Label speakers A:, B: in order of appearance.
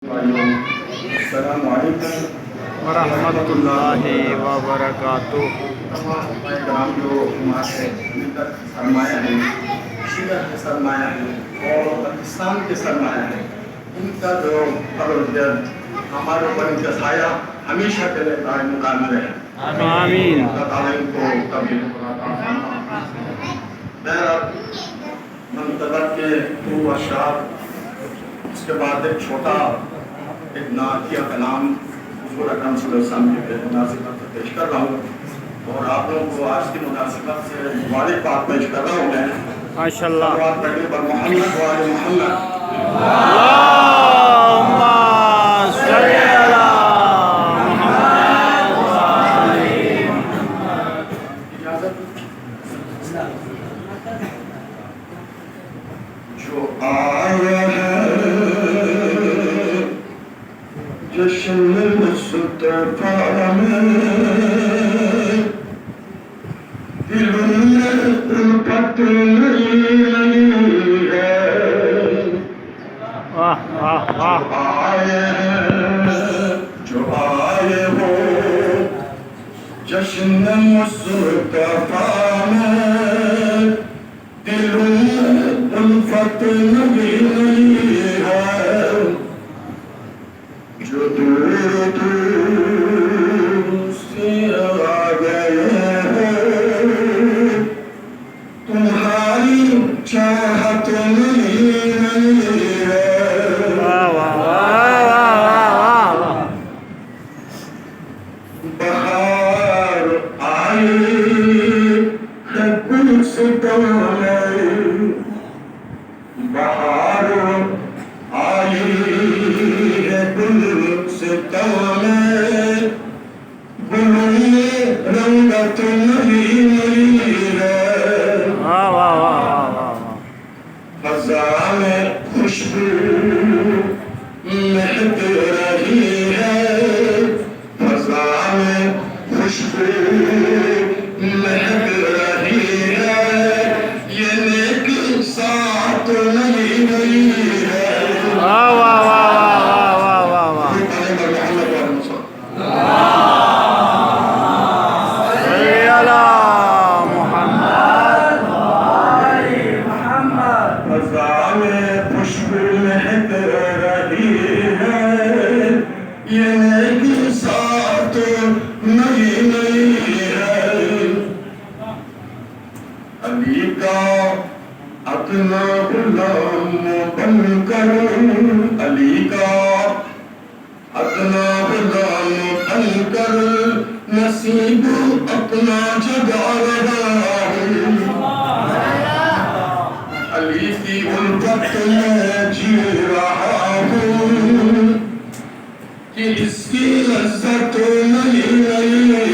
A: السلام علیکم
B: ورحمۃ اللہ وبرکاتہ۔
A: کرام جو ہمارے سرمایہ ہیں، شیعہ کے سرمایہ ہیں اور پاکستان کے سرمایہ ہیں، ان کا جو قدر ہمارے اوپر ان کا سایہ ہمیشہ کے لیے قائم مقام رہے۔
B: آمین۔
A: اللہ تعالیٰ ان کو کبھی بہرحال منتظر کے دو اشعار، اس کے بعد ایک چھوٹا ایک نعتیہ کلام حضور اکرم صلی اللہ علیہ وسلم کے مناسبت سے پیش کر رہا ہوں، اور آپ لوگوں کو آج کی مناسبت سے مبارکباد پیش کر رہا ہوں میں۔
B: ماشاء اللہ۔
A: صلوات پڑھنے پر محمد و آل محمد۔
B: اللہم صلی علی محمد و آل محمد۔
A: جو آیا ہے جشن مصطفیٰ میں، دلوں میں الفت نہیں ہے۔
B: واہ واہ واہ۔
A: آئے ہیں جو آئے ہو جشن مصطفیٰ میں، دلوں میں الفت نہیں ہے۔ جو دور دور سے آ گئے ہیں، تمہاری چاہت نہیں ہے۔
B: واہ واہ واہ واہ۔
A: بہار آئی ہے گلستان میں، بہار آئی ہے گلستان میں، گلوں میں رنگت نہیں ہے۔
B: واہ واہ واہ واہ۔
A: فضا میں خوشبو مہک رہی ہے، فضا میں خوشبو مہک رہی ہے، یہ نیک ساتھ نہیں ہے۔
B: واہ واہ واہ واہ واہ واہ۔ صلی علی محمد و آل محمد۔
A: فضا میں خوشبو مہک رہی ہے، یہ نیک ساتھ نہیں ہے۔ علی کا اپنا غلام بن کر، علی کا اپنا غلام بن کر، نصیب اپنا جگا رہا ہوں۔ علی کی الفت میں جی رہا ہوں، کہ اس کی لذت نہیں ہے۔